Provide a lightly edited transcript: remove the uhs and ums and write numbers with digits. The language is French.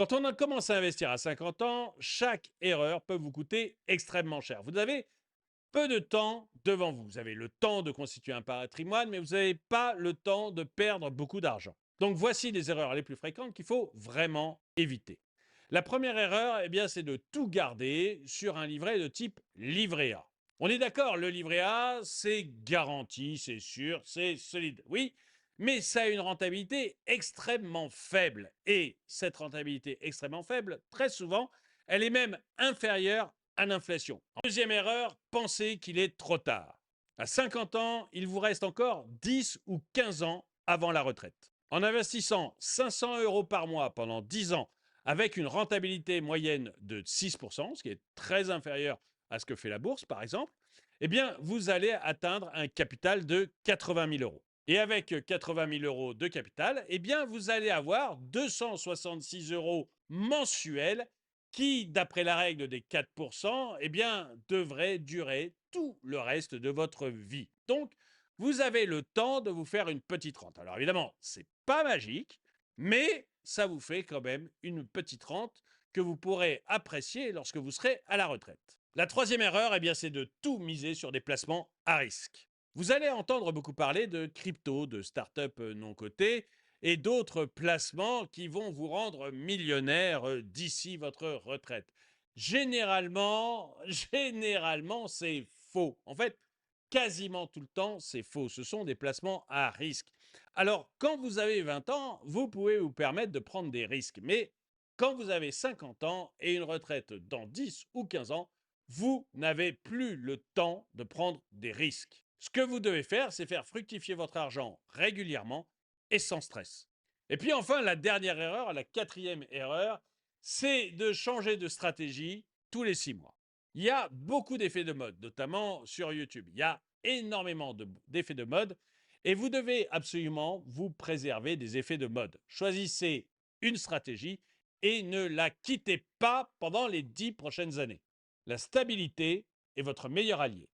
Quand on a commencé à investir à 50 ans, chaque erreur peut vous coûter extrêmement cher. Vous avez peu de temps devant vous. Vous avez le temps de constituer un patrimoine, mais vous n'avez pas le temps de perdre beaucoup d'argent. Donc voici les erreurs les plus fréquentes qu'il faut vraiment éviter. La première erreur, eh bien, c'est de tout garder sur un livret de type livret A. On est d'accord, le livret A, c'est garanti, c'est sûr, c'est solide. Oui, mais ça a une rentabilité extrêmement faible. Et cette rentabilité extrêmement faible, très souvent, elle est même inférieure à l'inflation. Deuxième erreur, pensez qu'il est trop tard. À 50 ans, il vous reste encore 10 ou 15 ans avant la retraite. En investissant 500 euros par mois pendant 10 ans avec une rentabilité moyenne de 6%, ce qui est très inférieur à ce que fait la bourse par exemple, eh bien vous allez atteindre un capital de 80 000 euros. Et avec 80 000 euros de capital, eh bien vous allez avoir 266 euros mensuels qui, d'après la règle des 4%, eh bien, devrait durer tout le reste de votre vie. Donc, vous avez le temps de vous faire une petite rente. Alors évidemment, ce n'est pas magique, mais ça vous fait quand même une petite rente que vous pourrez apprécier lorsque vous serez à la retraite. La troisième erreur, eh bien, c'est de tout miser sur des placements à risque. Vous allez entendre beaucoup parler de crypto, de start-up non cotées et d'autres placements qui vont vous rendre millionnaire d'ici votre retraite. Généralement, c'est faux. En fait, quasiment tout le temps, c'est faux. Ce sont des placements à risque. Alors, quand vous avez 20 ans, vous pouvez vous permettre de prendre des risques. Mais quand vous avez 50 ans et une retraite dans 10 ou 15 ans, vous n'avez plus le temps de prendre des risques. Ce que vous devez faire, c'est faire fructifier votre argent régulièrement et sans stress. Et puis enfin, la dernière erreur, la quatrième erreur, c'est de changer de stratégie tous les 6 mois. Il y a beaucoup d'effets de mode, notamment sur YouTube. Il y a énormément d'effets de mode et vous devez absolument vous préserver des effets de mode. Choisissez une stratégie et ne la quittez pas pendant les 10 prochaines années. La stabilité est votre meilleur allié.